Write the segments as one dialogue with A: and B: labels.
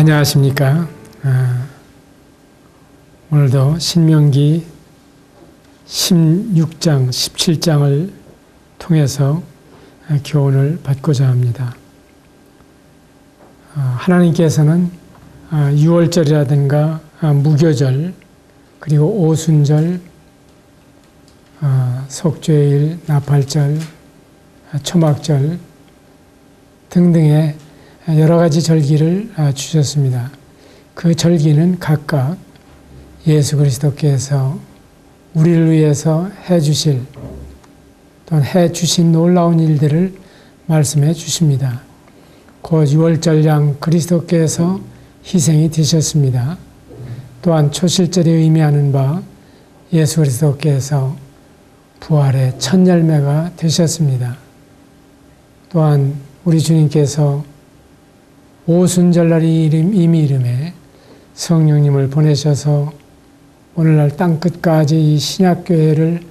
A: 안녕하십니까. 오늘도 신명기 16장, 17장을 통해서 교훈을 받고자 합니다. 하나님께서는 유월절이라든가 무교절, 그리고 오순절, 속죄일, 나팔절, 초막절 등등의 여러 가지 절기를 주셨습니다. 그 절기는 각각 예수 그리스도께서 우리를 위해서 해주실 또는 해주신 놀라운 일들을 말씀해 주십니다. 곧 유월절 양 그리스도께서 희생이 되셨습니다. 또한 초실절이 의미하는 바 예수 그리스도께서 부활의 첫 열매가 되셨습니다. 또한 우리 주님께서 오순절날 이미 이름에 성령님을 보내셔서 오늘날 땅끝까지 이 신약교회를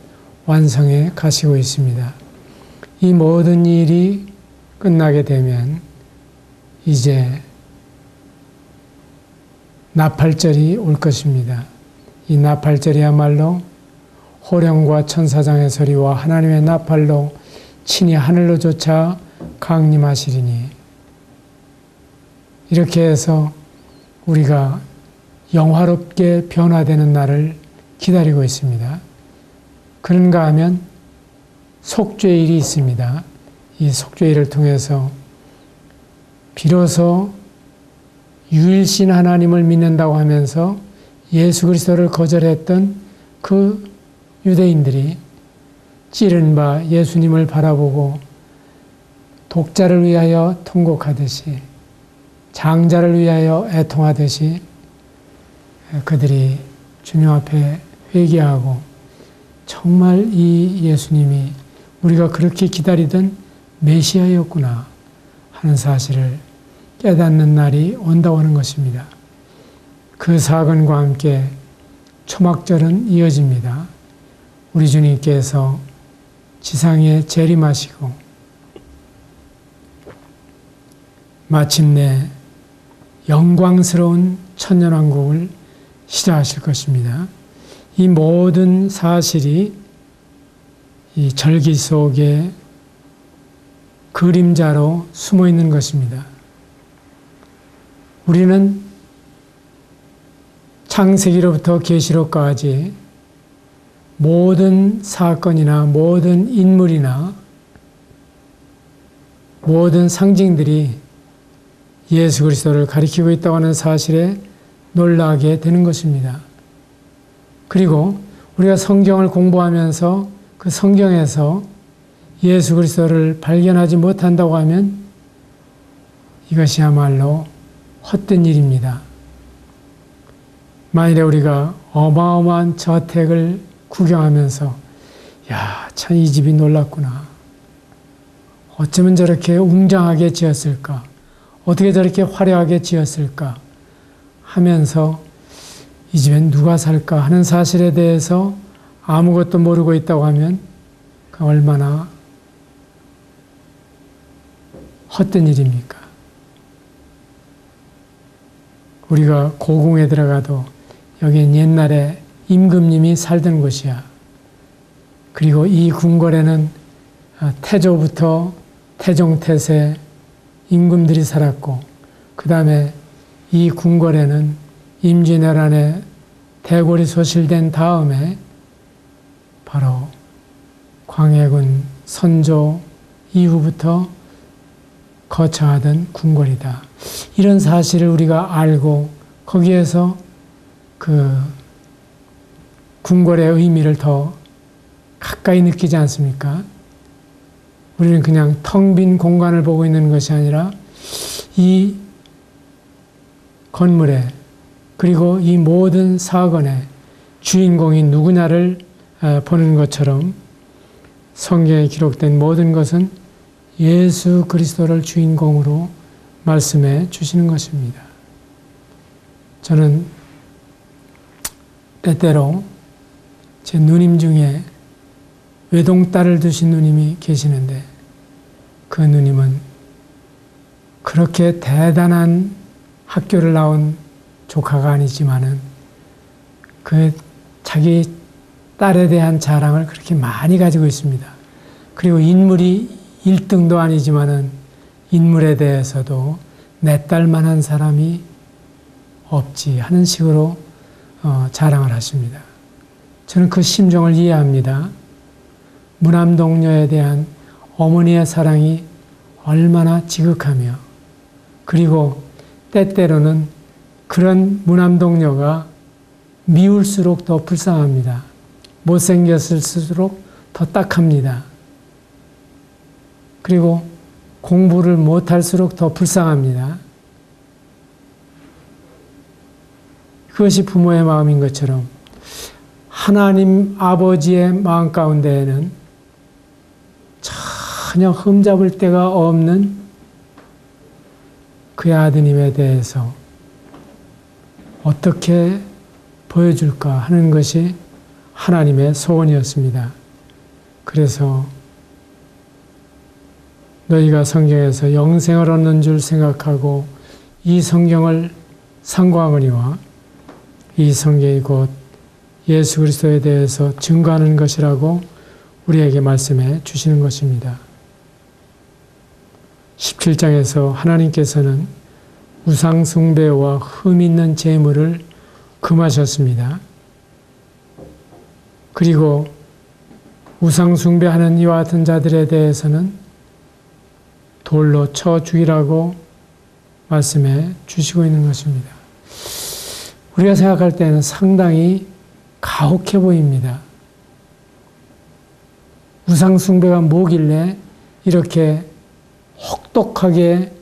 A: 완성해 가시고 있습니다. 이 모든 일이 끝나게 되면 이제 나팔절이 올 것입니다. 이 나팔절이야말로 호령과 천사장의 소리와 하나님의 나팔로 친히 하늘로 쫓아 강림하시리니, 이렇게 해서 우리가 영화롭게 변화되는 날을 기다리고 있습니다. 그런가 하면 속죄일이 있습니다. 이 속죄일을 통해서 비로소 유일신 하나님을 믿는다고 하면서 예수 그리스도를 거절했던 그 유대인들이 찌른 바 예수님을 바라보고 독자를 위하여 통곡하듯이, 장자를 위하여 애통하듯이 그들이 주님 앞에 회개하고 정말 이 예수님이 우리가 그렇게 기다리던 메시아였구나 하는 사실을 깨닫는 날이 온다고 하는 것입니다. 그 사건과 함께 초막절은 이어집니다. 우리 주님께서 지상에 재림하시고 마침내 영광스러운 천년왕국을 시작하실 것입니다. 이 모든 사실이 이 절기 속에 그림자로 숨어 있는 것입니다. 우리는 창세기로부터 계시록까지 모든 사건이나 모든 인물이나 모든 상징들이 예수 그리스도를 가리키고 있다고 하는 사실에 놀라게 되는 것입니다. 그리고 우리가 성경을 공부하면서 그 성경에서 예수 그리스도를 발견하지 못한다고 하면 이것이야말로 헛된 일입니다. 만일에 우리가 어마어마한 저택을 구경하면서 야, 참 이 집이 놀랍구나. 어쩌면 저렇게 웅장하게 지었을까? 어떻게 저렇게 화려하게 지었을까? 하면서 이 집엔 누가 살까 하는 사실에 대해서 아무것도 모르고 있다고 하면 그 얼마나 헛된 일입니까? 우리가 고궁에 들어가도 여기는 옛날에 임금님이 살던 곳이야. 그리고 이 궁궐에는 태조부터 태종, 태세 임금들이 살았고, 그 다음에 이 궁궐에는 임진왜란에 대궐이 소실된 다음에 바로 광해군 선조 이후부터 거처하던 궁궐이다. 이런 사실을 우리가 알고 거기에서 그 궁궐의 의미를 더 가까이 느끼지 않습니까? 우리는 그냥 텅 빈 공간을 보고 있는 것이 아니라 이 건물에, 그리고 이 모든 사건의 주인공이 누구냐를 보는 것처럼 성경에 기록된 모든 것은 예수 그리스도를 주인공으로 말씀해 주시는 것입니다. 저는 때때로 제 누님 중에 외동딸을 두신 누님이 계시는데, 그 누님은 그렇게 대단한 학교를 나온 조카가 아니지만은 그 자기 딸에 대한 자랑을 그렇게 많이 가지고 있습니다. 그리고 인물이 1등도 아니지만은 인물에 대해서도 내 딸만한 사람이 없지 하는 식으로 자랑을 하십니다. 저는 그 심정을 이해합니다. 무남동녀에 대한 어머니의 사랑이 얼마나 지극하며, 그리고 때때로는 그런 무남동녀가 미울수록 더 불쌍합니다. 못생겼을수록 더 딱합니다. 그리고 공부를 못할수록 더 불쌍합니다. 그것이 부모의 마음인 것처럼 하나님 아버지의 마음 가운데에는 전혀 흠잡을 데가 없는 그의 아드님에 대해서 어떻게 보여줄까 하는 것이 하나님의 소원이었습니다. 그래서 너희가 성경에서 영생을 얻는 줄 생각하고 이 성경을 상고하거니와 이 성경이 곧 예수 그리스도에 대해서 증거하는 것이라고 우리에게 말씀해 주시는 것입니다. 17장에서 하나님께서는 우상 숭배와 흠 있는 제물을 금하셨습니다. 그리고 우상 숭배하는 이와 같은 자들에 대해서는 돌로 쳐 죽이라고 말씀해 주시고 있는 것입니다. 우리가 생각할 때는 상당히 가혹해 보입니다. 우상 숭배가 뭐길래 이렇게 혹독하게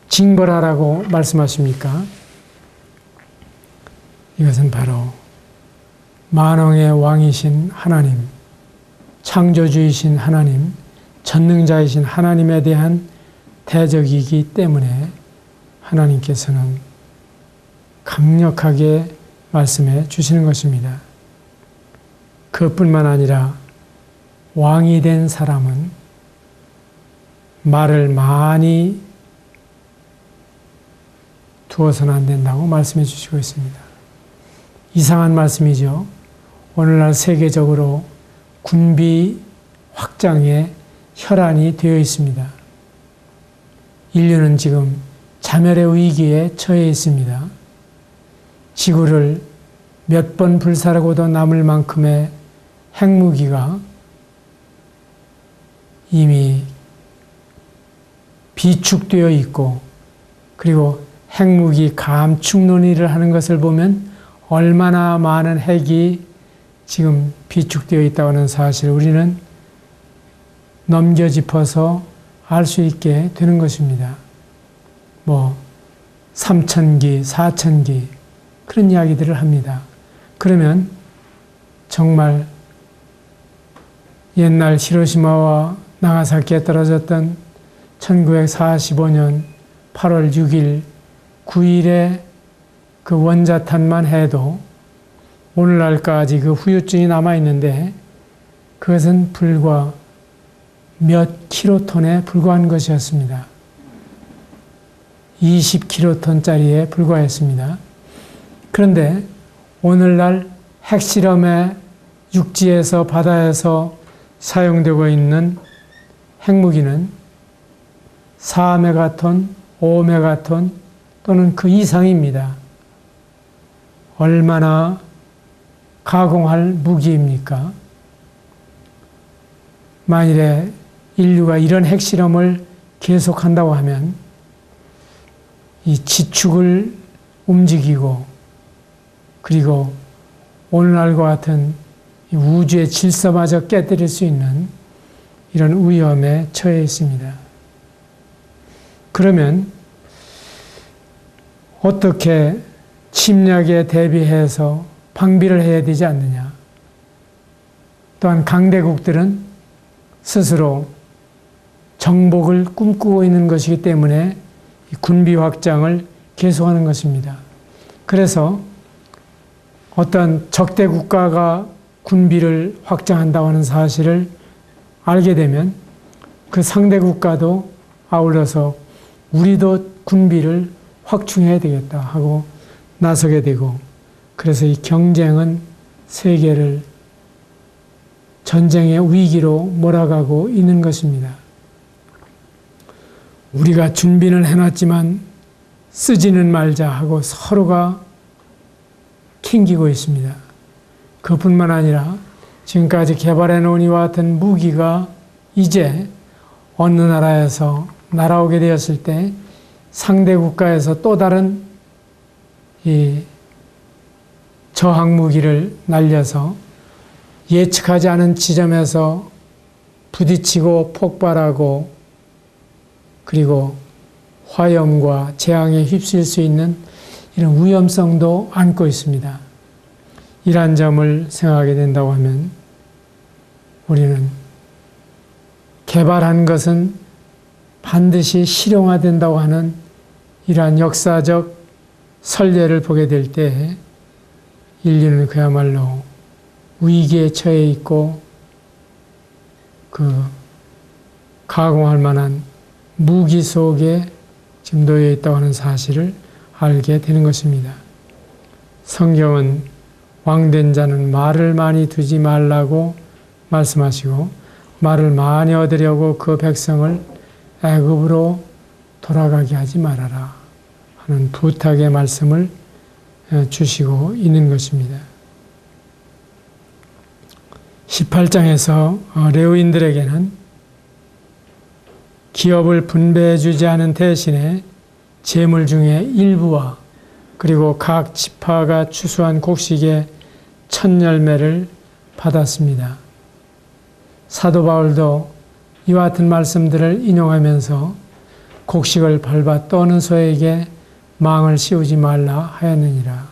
A: 징벌하라고 말씀하십니까? 이것은 바로 만왕의 왕이신 하나님, 창조주이신 하나님, 전능자이신 하나님에 대한 대적이기 때문에 하나님께서는 강력하게 말씀해 주시는 것입니다. 그것뿐만 아니라 왕이 된 사람은 말을 많이 두어서는 안 된다고 말씀해 주시고 있습니다. 이상한 말씀이죠. 오늘날 세계적으로 군비 확장에 혈안이 되어 있습니다. 인류는 지금 자멸의 위기에 처해 있습니다. 지구를 몇 번 불사르고도 남을 만큼의 핵무기가 이미 비축되어 있고, 그리고 핵무기 감축 논의를 하는 것을 보면 얼마나 많은 핵이 지금 비축되어 있다고 하는 사실을 우리는 넘겨짚어서 알 수 있게 되는 것입니다. 3,000기, 4,000기 그런 이야기들을 합니다. 그러면 정말 옛날 히로시마와 나가사키에 떨어졌던 1945년 8월 6일, 9일에 그 원자탄만 해도 오늘날까지 그 후유증이 남아있는데 그것은 불과 몇 킬로톤에 불과한 것이었습니다. 20킬로톤짜리에 불과했습니다. 그런데 오늘날 핵실험에 육지에서 바다에서 사용되고 있는 핵무기는 4메가톤, 5메가톤 또는 그 이상입니다. 얼마나 가공할 무기입니까? 만일에 인류가 이런 핵실험을 계속한다고 하면 이 지축을 움직이고, 그리고 오늘날과 같은 우주의 질서마저 깨뜨릴 수 있는 이런 위험에 처해 있습니다. 그러면 어떻게 침략에 대비해서 방비를 해야 되지 않느냐? 또한 강대국들은 스스로 정복을 꿈꾸고 있는 것이기 때문에 군비 확장을 계속하는 것입니다. 그래서 어떤 적대 국가가 군비를 확장한다고 하는 사실을 알게 되면 그 상대 국가도 아울러서 우리도 군비를 확충해야 되겠다 하고 나서게 되고, 그래서 이 경쟁은 세계를 전쟁의 위기로 몰아가고 있는 것입니다. 우리가 준비는 해놨지만 쓰지는 말자 하고 서로가 캥기고 있습니다. 그뿐만 아니라 지금까지 개발해 놓은 이와 같은 무기가 이제 어느 나라에서 날아오게 되었을 때 상대 국가에서 또 다른 이 저항 무기를 날려서 예측하지 않은 지점에서 부딪히고 폭발하고 그리고 화염과 재앙에 휩쓸 수 있는 이런 위험성도 안고 있습니다. 이러한 점을 생각하게 된다고 하면 우리는 개발한 것은 반드시 실용화된다고 하는 이러한 역사적 선례를 보게 될 때 인류는 그야말로 위기에 처해 있고 그 가공할 만한 무기 속에 지금 놓여 있다고 하는 사실을 알게 되는 것입니다. 성경은 왕된 자는 말을 많이 두지 말라고 말씀하시고 말을 많이 얻으려고 그 백성을 애굽으로 돌아가게 하지 말아라 하는 부탁의 말씀을 주시고 있는 것입니다. 18장에서 레위인들에게는 기업을 분배해 주지 않은 대신에 재물 중에 일부와 그리고 각 지파가 추수한 곡식의 첫 열매를 받았습니다. 사도 바울도 이와 같은 말씀들을 인용하면서 곡식을 밟아 떠는 소에게 망을 씌우지 말라 하였느니라.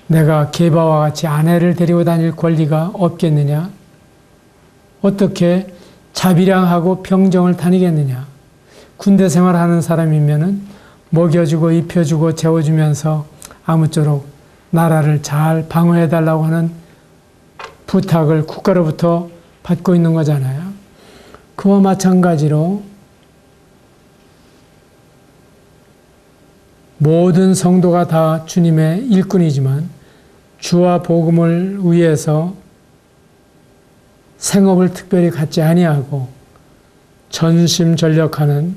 A: 내가 게바와 같이 아내를 데리고 다닐 권리가 없겠느냐? 어떻게 자비량하고 병정을 다니겠느냐? 군대 생활하는 사람이면은 먹여주고 입혀주고 재워주면서 아무쪼록 나라를 잘 방어해달라고 하는 부탁을 국가로부터 받고 있는 거잖아요. 그와 마찬가지로 모든 성도가 다 주님의 일꾼이지만 주와 복음을 위해서 생업을 특별히 갖지 아니하고 전심전력하는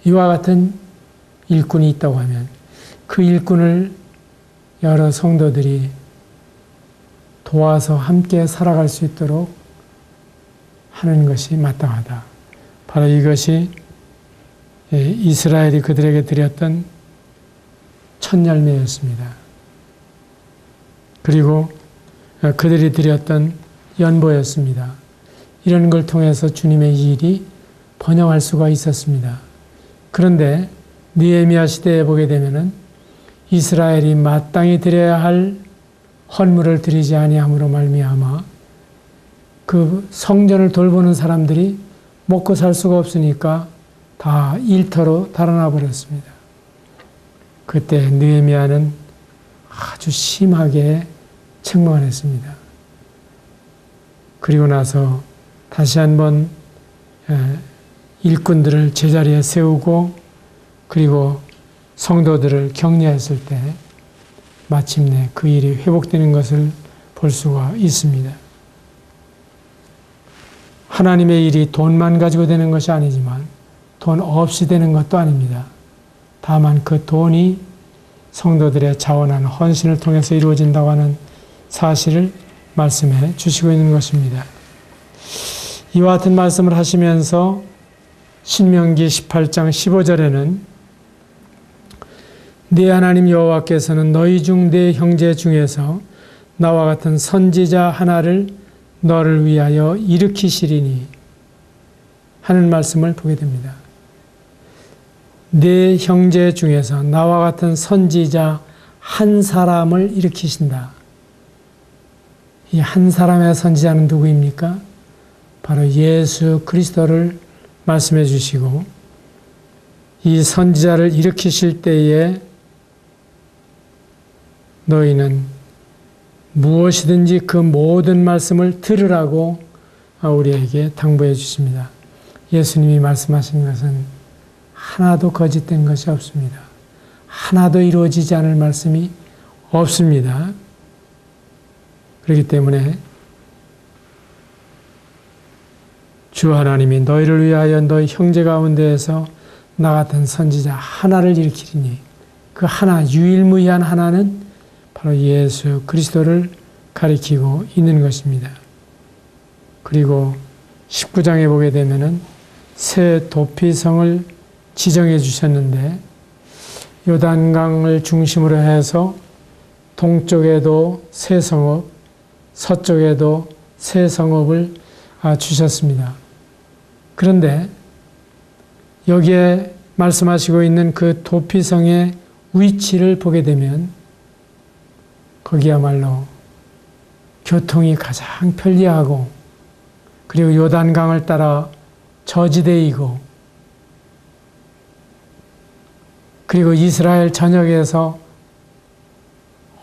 A: 이와 같은 일꾼이 있다고 하면 그 일꾼을 여러 성도들이 도와서 함께 살아갈 수 있도록 하는 것이 마땅하다. 바로 이것이 이스라엘이 그들에게 드렸던 첫 열매였습니다. 그리고 그들이 드렸던 연보였습니다. 이런 걸 통해서 주님의 일이 번영할 수가 있었습니다. 그런데 느헤미야 시대에 보게 되면은 이스라엘이 마땅히 드려야 할 헌물을 드리지 아니함으로 말미암아 그 성전을 돌보는 사람들이 먹고 살 수가 없으니까 다 일터로 달아나 버렸습니다. 그때 느헤미야는 아주 심하게 책망을 했습니다. 그리고 나서 다시 한번 일꾼들을 제자리에 세우고 그리고 성도들을 격려했을 때 마침내 그 일이 회복되는 것을 볼 수가 있습니다. 하나님의 일이 돈만 가지고 되는 것이 아니지만 돈 없이 되는 것도 아닙니다. 다만 그 돈이 성도들의 자원한 헌신을 통해서 이루어진다고 하는 사실을 말씀해 주시고 있는 것입니다. 이와 같은 말씀을 하시면서 신명기 18장 15절에는 네 하나님 여호와께서는 너희 중 네 형제 중에서 나와 같은 선지자 하나를 너를 위하여 일으키시리니 하는 말씀을 보게 됩니다. 네 형제 중에서 나와 같은 선지자 한 사람을 일으키신다. 이 한 사람의 선지자는 누구입니까? 바로 예수 그리스도를 말씀해 주시고 이 선지자를 일으키실 때에 너희는 무엇이든지 그 모든 말씀을 들으라고 우리에게 당부해 주십니다. 예수님이 말씀하신 것은 하나도 거짓된 것이 없습니다. 하나도 이루어지지 않을 말씀이 없습니다. 그렇기 때문에 주 하나님이 너희를 위하여 너희 형제 가운데에서 나 같은 선지자 하나를 일으키리니 그 하나, 유일무이한 하나는 바로 예수 그리스도를 가리키고 있는 것입니다. 그리고 19장에 보게 되면은 새 도피성을 지정해 주셨는데 요단강을 중심으로 해서 동쪽에도 새 성읍, 서쪽에도 새 성읍을 주셨습니다. 그런데 여기에 말씀하시고 있는 그 도피성의 위치를 보게 되면 거기야말로 교통이 가장 편리하고 그리고 요단강을 따라 저지대이고 그리고 이스라엘 전역에서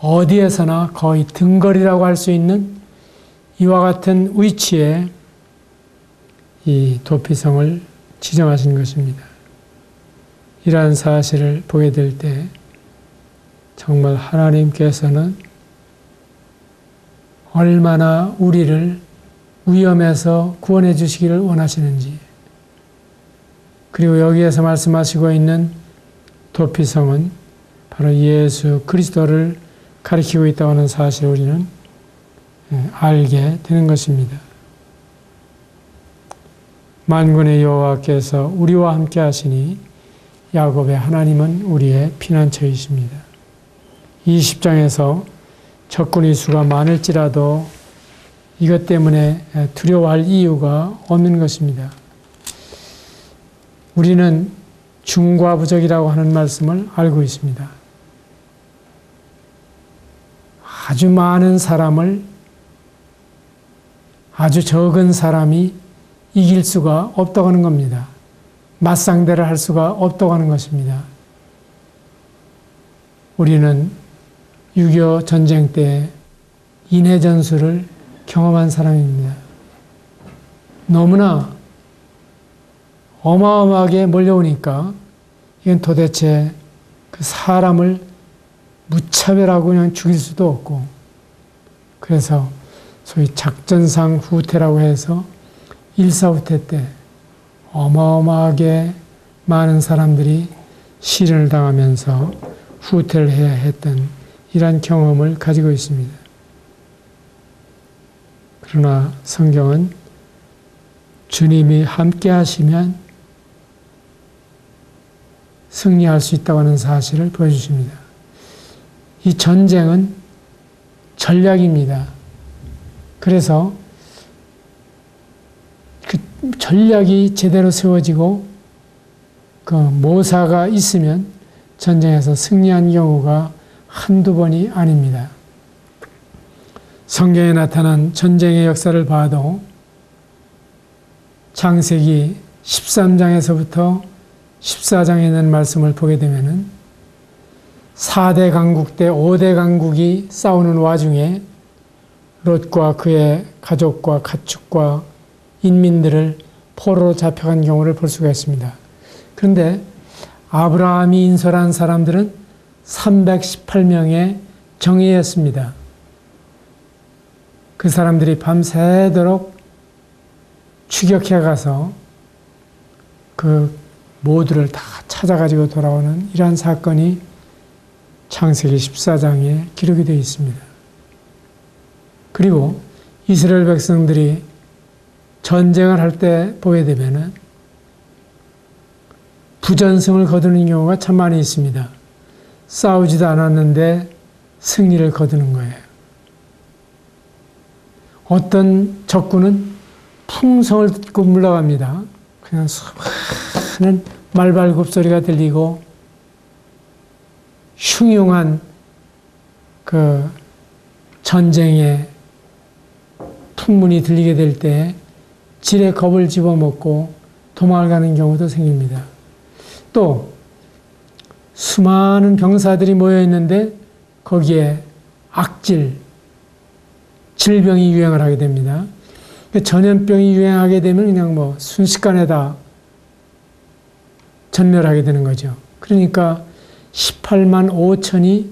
A: 어디에서나 거의 등거리라고 할 수 있는 이와 같은 위치에 이 도피성을 지정하신 것입니다. 이러한 사실을 보게 될 때 정말 하나님께서는 얼마나 우리를 위험에서 구원해 주시기를 원하시는지, 그리고 여기에서 말씀하시고 있는 도피성은 바로 예수 그리스도를 가리키고 있다고 하는 사실을 우리는 알게 되는 것입니다. 만군의 여호와께서 우리와 함께 하시니 야곱의 하나님은 우리의 피난처이십니다. 20장에서 적군의 수가 많을지라도 이것 때문에 두려워할 이유가 없는 것입니다. 우리는 중과부적이라고 하는 말씀을 알고 있습니다. 아주 많은 사람을 아주 적은 사람이 이길 수가 없다고 하는 겁니다. 맞상대를 할 수가 없다고 하는 것입니다. 우리는 6.25 전쟁 때 인해전술을 경험한 사람입니다. 너무나 어마어마하게 몰려오니까 이건 도대체 그 사람을 무차별하고 그냥 죽일 수도 없고, 그래서 소위 작전상 후퇴라고 해서 일사후퇴 때 어마어마하게 많은 사람들이 시련을 당하면서 후퇴를 해야 했던 이러한 경험을 가지고 있습니다. 그러나 성경은 주님이 함께 하시면 승리할 수 있다고 하는 사실을 보여주십니다. 이 전쟁은 전략입니다. 그래서 그 전략이 제대로 세워지고 그 모사가 있으면 전쟁에서 승리한 경우가 한두 번이 아닙니다. 성경에 나타난 전쟁의 역사를 봐도 창세기 13장에서부터 14장에 있는 말씀을 보게 되면은 4대 강국 대 5대 강국이 싸우는 와중에 롯과 그의 가족과 가축과 인민들을 포로로 잡혀간 경우를 볼 수가 있습니다. 그런데 아브라함이 인솔한 사람들은 318명의 정예였습니다. 그 사람들이 밤새도록 추격해 가서 그 모두를 다 찾아가지고 돌아오는 이러한 사건이 창세기 14장에 기록이 되어 있습니다. 그리고 이스라엘 백성들이 전쟁을 할 때 보게 되면은 부전승을 거두는 경우가 참 많이 있습니다. 싸우지도 않았는데 승리를 거두는 거예요. 어떤 적군은 풍성을 듣고 물러갑니다. 그냥 수많은 말발굽 소리가 들리고 흉흉한 그 전쟁의 풍문이 들리게 될 때 지레 겁을 집어먹고 도망을 가는 경우도 생깁니다. 또 수많은 병사들이 모여 있는데 거기에 악질, 질병이 유행을 하게 됩니다. 전염병이 유행하게 되면 그냥 순식간에 다 전멸하게 되는 거죠. 그러니까 18만 5천이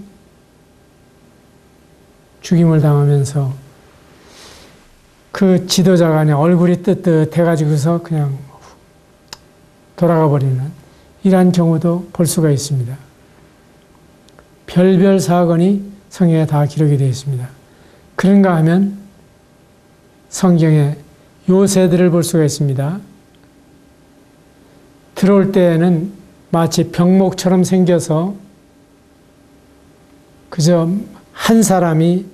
A: 죽임을 당하면서 그 지도자가 그냥 얼굴이 뜨뜻해가지고서 그냥 돌아가 버리는 이러한 경우도 볼 수가 있습니다. 별별 사건이 성경에 다 기록이 되어 있습니다. 그런가 하면 성경에 요새들을 볼 수가 있습니다. 들어올 때에는 마치 병목처럼 생겨서 그저 한 사람이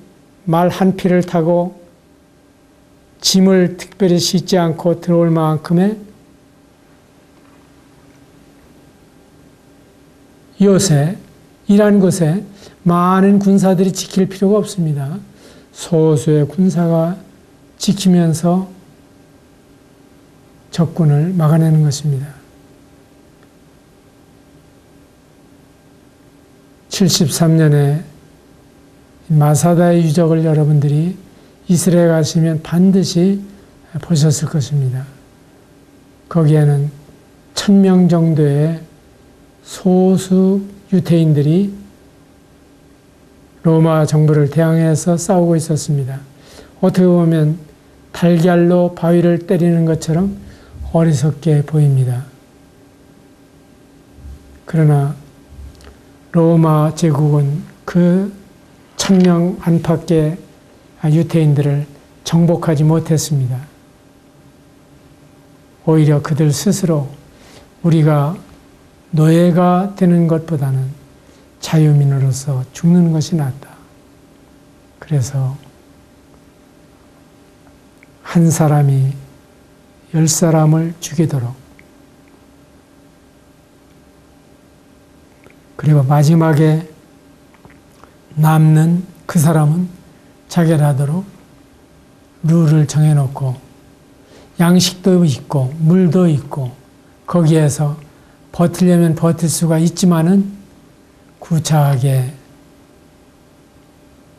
A: 말 한 피를 타고 짐을 특별히 싣지 않고 들어올 만큼의 요새이란 곳에 많은 군사들이 지킬 필요가 없습니다. 소수의 군사가 지키면서 적군을 막아내는 것입니다. 73년에 마사다의 유적을 여러분들이 이스라엘 가시면 반드시 보셨을 것입니다. 거기에는 1000명 정도의 소수 유대인들이 로마 정부를 대항해서 싸우고 있었습니다. 어떻게 보면 달걀로 바위를 때리는 것처럼 어리석게 보입니다. 그러나 로마 제국은 그 1000명 안팎의 유대인들을 정복하지 못했습니다. 오히려 그들 스스로 우리가 노예가 되는 것보다는 자유민으로서 죽는 것이 낫다. 그래서 한 사람이 10사람을 죽이도록, 그리고 마지막에 남는 그 사람은 자결하도록 룰을 정해놓고 양식도 있고 물도 있고 거기에서 버티려면 버틸 수가 있지만은 구차하게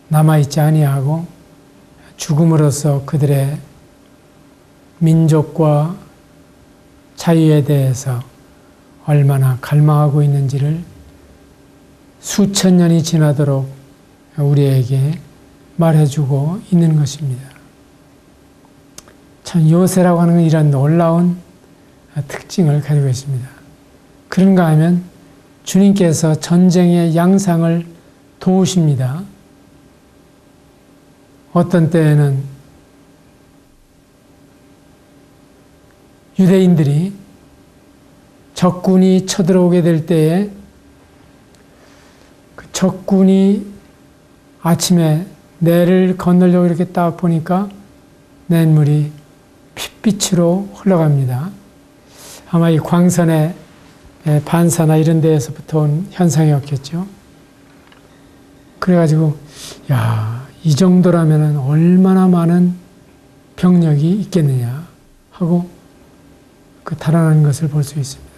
A: 남아있지 아니하고 죽음으로써 그들의 민족과 자유에 대해서 얼마나 갈망하고 있는지를 수천 년이 지나도록 우리에게 말해주고 있는 것입니다. 참 요새라고 하는 건 이런 놀라운 특징을 가지고 있습니다. 그런가 하면 주님께서 전쟁의 양상을 도우십니다. 어떤 때에는 유대인들이 적군이 쳐들어오게 될 때에 그 적군이 아침에 내를 건너려고 이렇게 딱 보니까 냇물이 핏빛으로 흘러갑니다. 아마 이 광선의 반사나 이런 데에서부터 온 현상이었겠죠. 그래가지고 이 정도라면 얼마나 많은 병력이 있겠느냐 하고 그 달아나는 것을 볼 수 있습니다.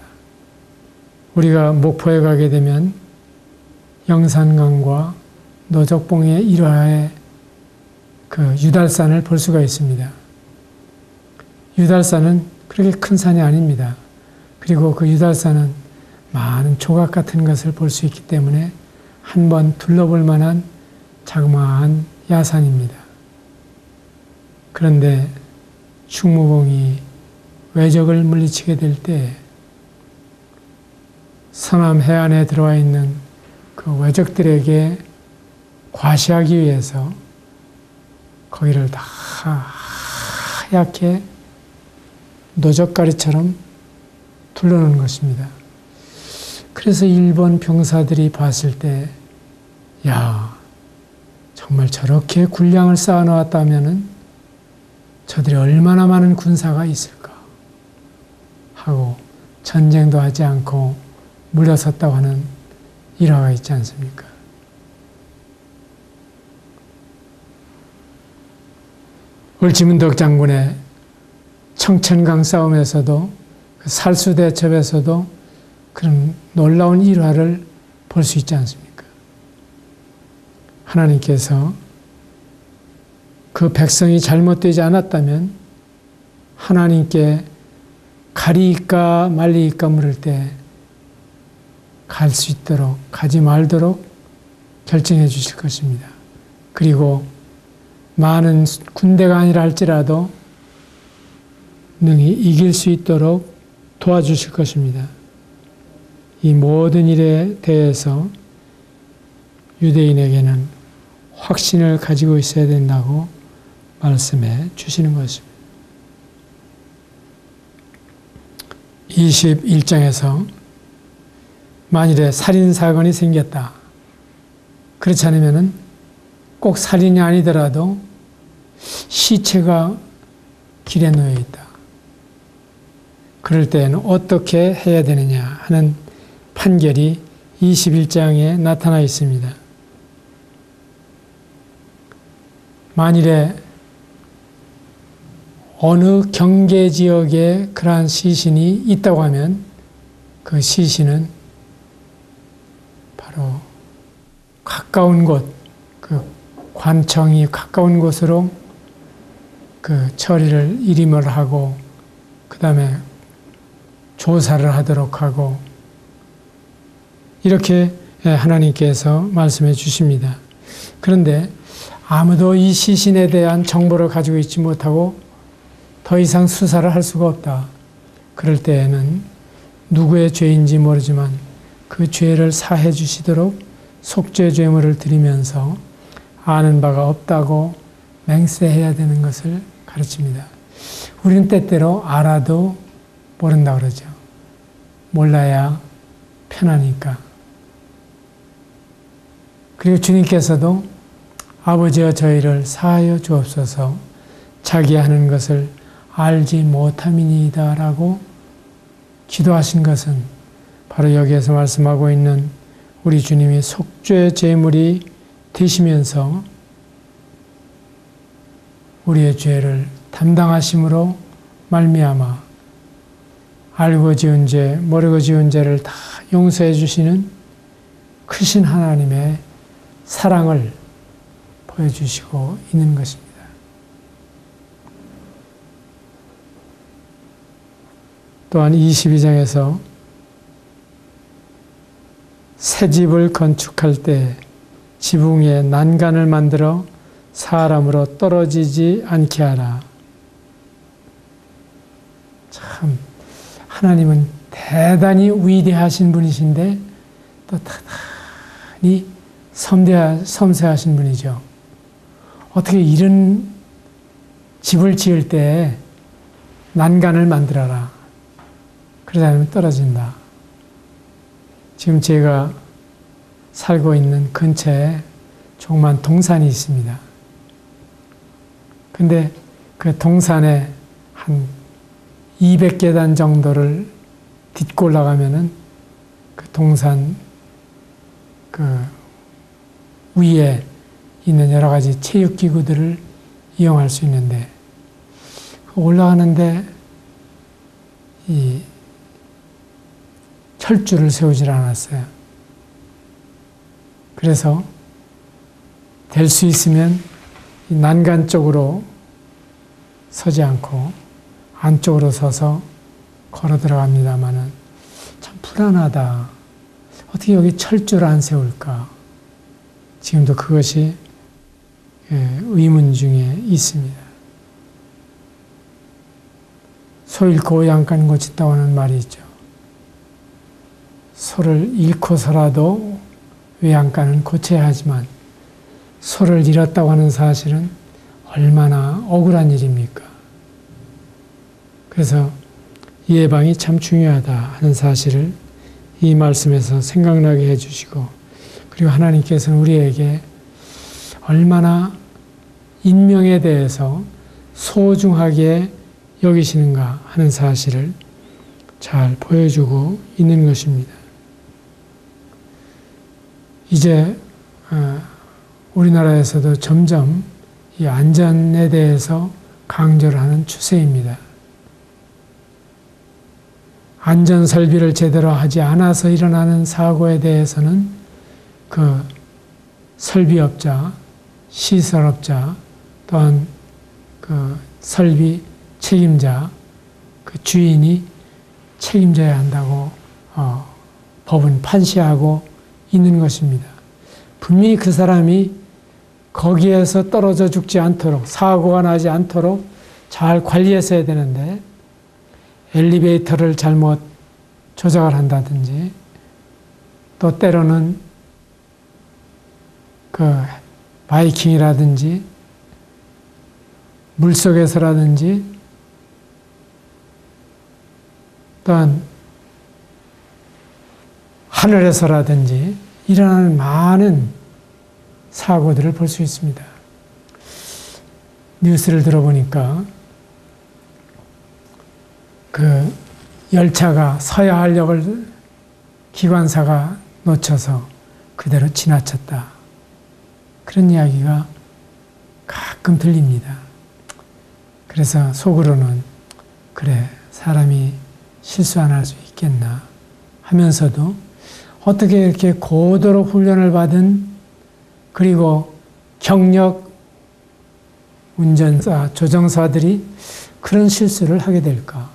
A: 우리가 목포에 가게 되면 영산강과 노적봉의 일화의 그 유달산을 볼 수가 있습니다. 유달산은 그렇게 큰 산이 아닙니다. 그리고 그 유달산은 많은 조각 같은 것을 볼 수 있기 때문에 한번 둘러볼 만한 자그마한 야산입니다. 그런데 충무공이 외적을 물리치게 될 때 서남 해안에 들어와 있는 그 외적들에게 과시하기 위해서 거기를 다 하얗게 노적가리처럼 둘러놓은 것입니다. 그래서 일본 병사들이 봤을 때, 정말 저렇게 군량을 쌓아놓았다면은 저들이 얼마나 많은 군사가 있을까 하고 전쟁도 하지 않고 물러섰다고 하는 일화가 있지 않습니까? 을지문덕 장군의 청천강 싸움에서도 살수대첩에서도 그런 놀라운 일화를 볼 수 있지 않습니까? 하나님께서 그 백성이 잘못되지 않았다면 하나님께 가리이까 말리이까 물을 때 갈 수 있도록, 가지 말도록 결정해 주실 것입니다. 그리고 많은 군대가 아니라 할지라도 능히 이길 수 있도록 도와주실 것입니다. 이 모든 일에 대해서 유대인에게는 확신을 가지고 있어야 된다고 말씀해 주시는 것입니다. 21장에서 만일에 살인사건이 생겼다. 그렇지 않으면 꼭 살인이 아니더라도 시체가 길에 놓여 있다. 그럴 때에는 어떻게 해야 되느냐 하는 판결이 21장에 나타나 있습니다. 만일에 어느 경계지역에 그러한 시신이 있다고 하면 그 시신은 바로 가까운 곳, 그 관청이 가까운 곳으로 그 처리를 일임을 하고 그 다음에 조사를 하도록 하고 이렇게 하나님께서 말씀해 주십니다. 그런데 아무도 이 시신에 대한 정보를 가지고 있지 못하고 더 이상 수사를 할 수가 없다. 그럴 때에는 누구의 죄인지 모르지만 그 죄를 사해 주시도록 속죄 제물을 드리면서 아는 바가 없다고 맹세해야 되는 것을 가르칩니다. 우리는 때때로 알아도 모른다 그러죠. 몰라야 편하니까. 그리고 주님께서도 아버지여 저희를 사하여 주옵소서 자기 하는 것을 알지 못함이니이다 라고 기도하신 것은 바로 여기에서 말씀하고 있는 우리 주님이 속죄 제물이 되시면서 우리의 죄를 담당하심으로 말미암아 알고 지은 죄, 모르고 지은 죄를 다 용서해 주시는 크신 하나님의 사랑을 보여주시고 있는 것입니다. 또한 22장에서 새 집을 건축할 때 지붕에 난간을 만들어 사람으로 떨어지지 않게 하라. 참 하나님은 대단히 위대하신 분이신데 또 대단히 섬세하신 분이죠. 어떻게 이런 집을 지을 때 난간을 만들어라. 그러지 않으면 떨어진다. 지금 제가 살고 있는 근처에 조그만 동산이 있습니다. 근데 그 동산에 한 200계단 정도를 딛고 올라가면은 그 동산 그 위에 있는 여러 가지 체육기구들을 이용할 수 있는데 올라가는데 이 철줄을 세우질 않았어요. 그래서 될 수 있으면 난간 쪽으로 서지 않고 안쪽으로 서서 걸어 들어갑니다마는 참 불안하다. 어떻게 여기 철줄 안 세울까? 지금도 그것이 의문 중에 있습니다. 소 잃고 양간 고치다고 하는 말이 있죠. 소를 잃고서라도 외양간은 고쳐야 하지만 소를 잃었다고 하는 사실은 얼마나 억울한 일입니까? 그래서 예방이 참 중요하다 하는 사실을 이 말씀에서 생각나게 해주시고 그리고 하나님께서는 우리에게 얼마나 인명에 대해서 소중하게 여기시는가 하는 사실을 잘 보여주고 있는 것입니다. 이제 우리나라에서도 점점 이 안전에 대해서 강조를 하는 추세입니다. 안전 설비를 제대로 하지 않아서 일어나는 사고에 대해서는 그 설비업자, 시설업자, 또한 그 설비 책임자, 그 주인이 책임져야 한다고 법은 판시하고 있는 것입니다. 분명히 그 사람이 거기에서 떨어져 죽지 않도록, 사고가 나지 않도록 잘 관리했어야 되는데 엘리베이터를 잘못 조작을 한다든지 또 때로는 그 바이킹이라든지 물속에서라든지 또한 하늘에서라든지 일어나는 많은 사고들을 볼 수 있습니다. 뉴스를 들어보니까 그 열차가 서야 할 역을 기관사가 놓쳐서 그대로 지나쳤다. 그런 이야기가 가끔 들립니다. 그래서 속으로는 그래, 사람이 실수 안 할 수 있겠나 하면서도 어떻게 이렇게 고도로 훈련을 받은 그리고 경력 운전사, 조정사들이 그런 실수를 하게 될까?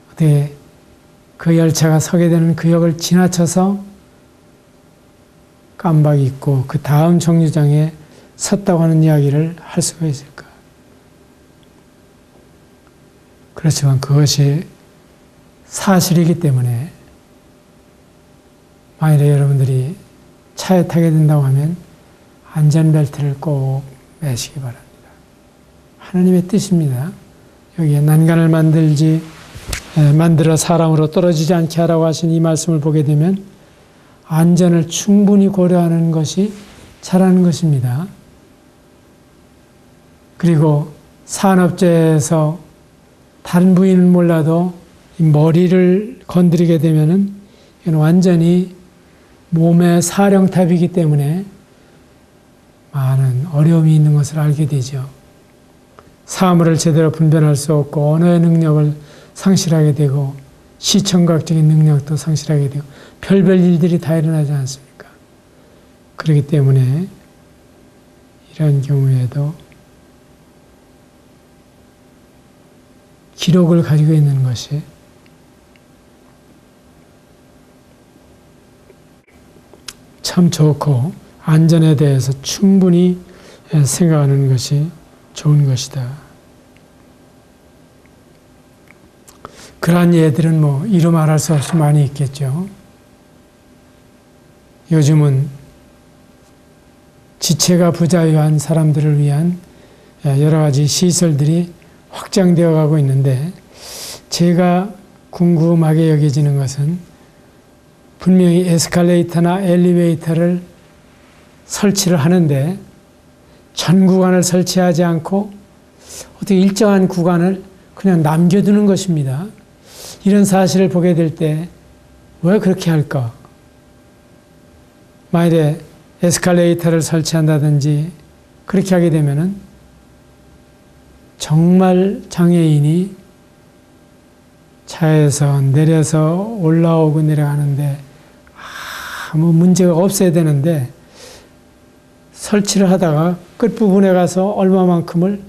A: 어떻게 그 열차가 서게 되는 그 역을 지나쳐서 깜박 잊고 그 다음 정류장에 섰다고 하는 이야기를 할 수가 있을까? 그렇지만 그것이 사실이기 때문에 만일에 여러분들이 차에 타게 된다고 하면 안전벨트를 꼭 매시기 바랍니다. 하나님의 뜻입니다. 여기에 난간을 만들어 사람으로 떨어지지 않게 하라고 하신 이 말씀을 보게 되면 안전을 충분히 고려하는 것이 잘하는 것입니다. 그리고 산업재해에서 다른 부위는 몰라도 이 머리를 건드리게 되면은 이건 완전히 몸의 사령탑이기 때문에 많은 어려움이 있는 것을 알게 되죠. 사물을 제대로 분별할 수 없고 언어의 능력을 상실하게 되고 시청각적인 능력도 상실하게 되고 별별 일들이 다 일어나지 않습니까? 그렇기 때문에 이런 경우에도 기록을 가지고 있는 것이 참 좋고 안전에 대해서 충분히 생각하는 것이 좋은 것이다. 그러한 예들은 뭐 이루 말할 수 없이 많이 있겠죠. 요즘은 지체가 부자유한 사람들을 위한 여러 가지 시설들이 확장되어 가고 있는데 제가 궁금하게 여겨지는 것은 분명히 에스컬레이터나 엘리베이터를 설치를 하는데 전 구간을 설치하지 않고 어떻게 일정한 구간을 그냥 남겨두는 것입니다. 이런 사실을 보게 될 때 왜 그렇게 할까? 만일에 에스컬레이터를 설치한다든지 그렇게 하게 되면은 정말 장애인이 차에서 내려서 올라오고 내려가는데 아무 문제가 없어야 되는데 설치를 하다가 끝부분에 가서 얼마만큼을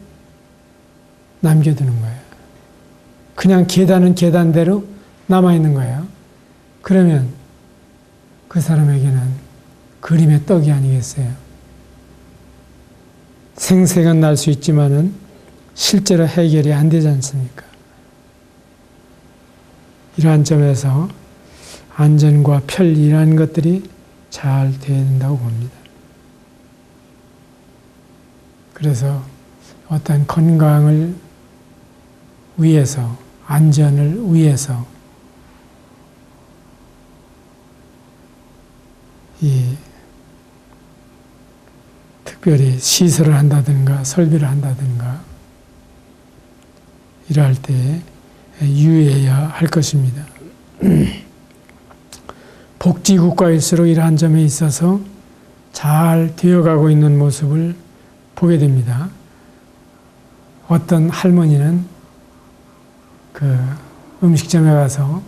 A: 남겨두는 거예요. 그냥 계단은 계단대로 남아있는 거예요. 그러면 그 사람에게는 그림의 떡이 아니겠어요? 생색은 날 수 있지만은 실제로 해결이 안 되지 않습니까? 이러한 점에서 안전과 편리라는 것들이 잘 되어야 된다고 봅니다. 그래서 어떤 건강을 위해서, 안전을 위해서 특별히 시설을 한다든가 설비를 한다든가 이러할 때 유의해야 할 것입니다. 복지국가일수록 이러한 점에 있어서 잘 되어가고 있는 모습을 보게 됩니다. 어떤 할머니는 그 음식점에 가서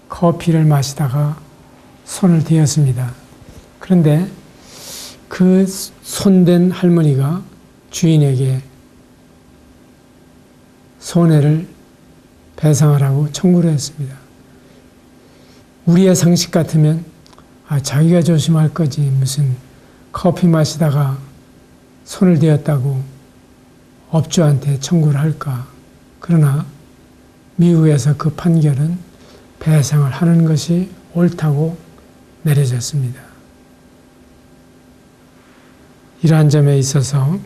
A: 커피를 마시다가 손을 대었습니다. 그런데 그 손댄 할머니가 주인에게 손해를 배상하라고 청구를 했습니다. 우리의 상식 같으면 자기가 조심할 거지 무슨 커피 마시다가 손을 대었다고 업주한테 청구를 할까. 그러나 미국에서 그 판결은 배상을 하는 것이 옳다고 내려졌습니다. 이러한 점에 있어서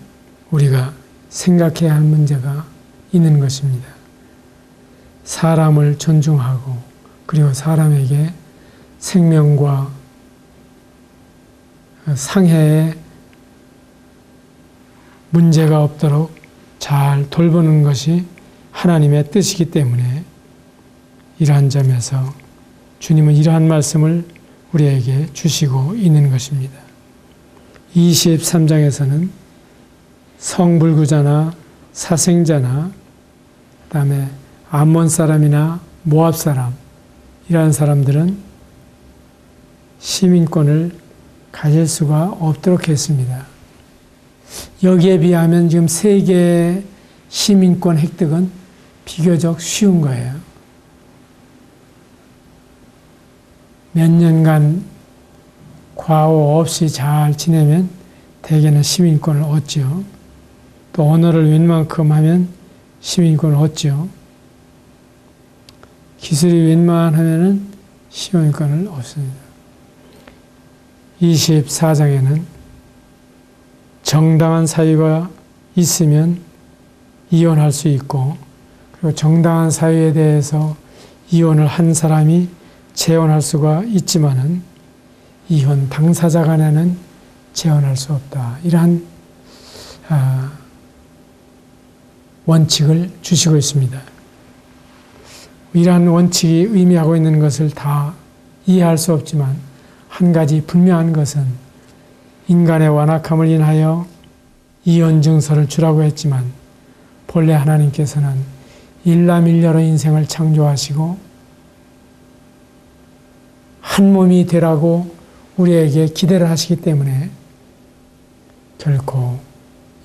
A: 우리가 생각해야 할 문제가 있는 것입니다. 사람을 존중하고 그리고 사람에게 생명과 상해에 문제가 없도록 잘 돌보는 것이 하나님의 뜻이기 때문에 이러한 점에서 주님은 이러한 말씀을 우리에게 주시고 있는 것입니다. 23장에서는 성불구자나 사생자나 그다음에 암몬 사람이나 모압 사람 이러한 사람들은 시민권을 가질 수가 없도록 했습니다. 여기에 비하면 지금 세계의 시민권 획득은 비교적 쉬운 거예요. 몇 년간 과오 없이 잘 지내면 대개는 시민권을 얻죠. 또 언어를 웬만큼 하면 시민권을 얻죠. 기술이 웬만하면은 시민권을 얻습니다. 24장에는 정당한 사유가 있으면 이혼할 수 있고 그리고 정당한 사유에 대해서 이혼을 한 사람이 재혼할 수가 있지만은 이혼 당사자 간에는 재혼할 수 없다. 이러한 원칙을 주시고 있습니다. 이러한 원칙이 의미하고 있는 것을 다 이해할 수 없지만 한 가지 분명한 것은 인간의 완악함을 인하여 이혼 증서를 주라고 했지만 본래 하나님께서는 일남일녀로 인생을 창조하시고 한 몸이 되라고 우리에게 기대를 하시기 때문에 결코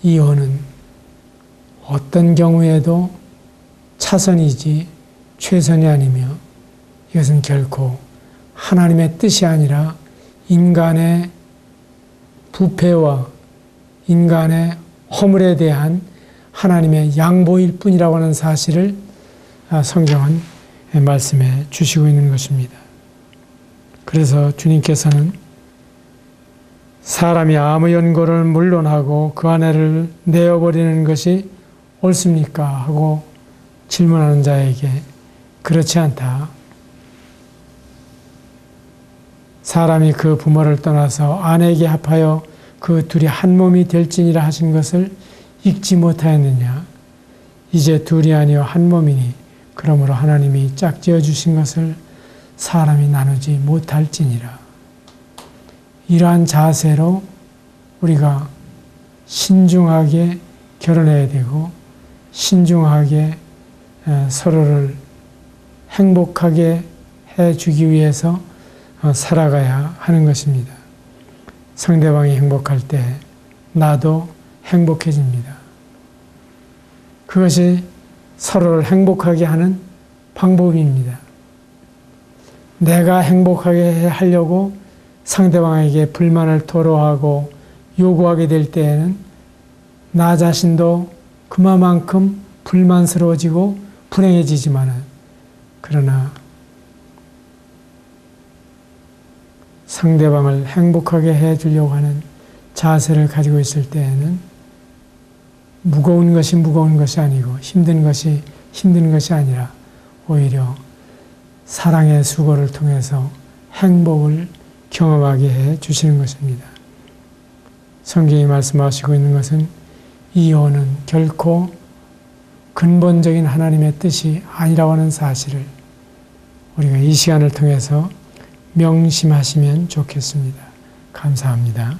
A: 이혼은 어떤 경우에도 차선이지 최선이 아니며 이것은 결코 하나님의 뜻이 아니라 인간의 부패와 인간의 허물에 대한 하나님의 양보일 뿐이라고 하는 사실을 성경은 말씀해 주시고 있는 것입니다. 그래서 주님께서는 사람이 아무 연고를 물론하고 그 아내를 내어버리는 것이 옳습니까? 하고 질문하는 자에게 그렇지 않다. 사람이 그 부모를 떠나서 아내에게 합하여 그 둘이 한 몸이 될지니라 하신 것을 읽지 못하였느냐. 이제 둘이 아니요 한 몸이니 그러므로 하나님이 짝지어 주신 것을 사람이 나누지 못할지니라. 이러한 자세로 우리가 신중하게 결혼해야 되고 신중하게 서로를 행복하게 해주기 위해서 살아가야 하는 것입니다. 상대방이 행복할 때 나도 행복해집니다. 그것이 서로를 행복하게 하는 방법입니다. 내가 행복하게 하려고 상대방에게 불만을 토로하고 요구하게 될 때에는 나 자신도 그만큼 불만스러워지고 불행해지지만은 그러나 상대방을 행복하게 해주려고 하는 자세를 가지고 있을 때에는 무거운 것이 무거운 것이 아니고 힘든 것이 힘든 것이 아니라 오히려 사랑의 수고를 통해서 행복을 경험하게 해 주시는 것입니다. 성경이 말씀하시고 있는 것은 이혼은 결코 근본적인 하나님의 뜻이 아니라고 하는 사실을 우리가 이 시간을 통해서 명심하시면 좋겠습니다. 감사합니다.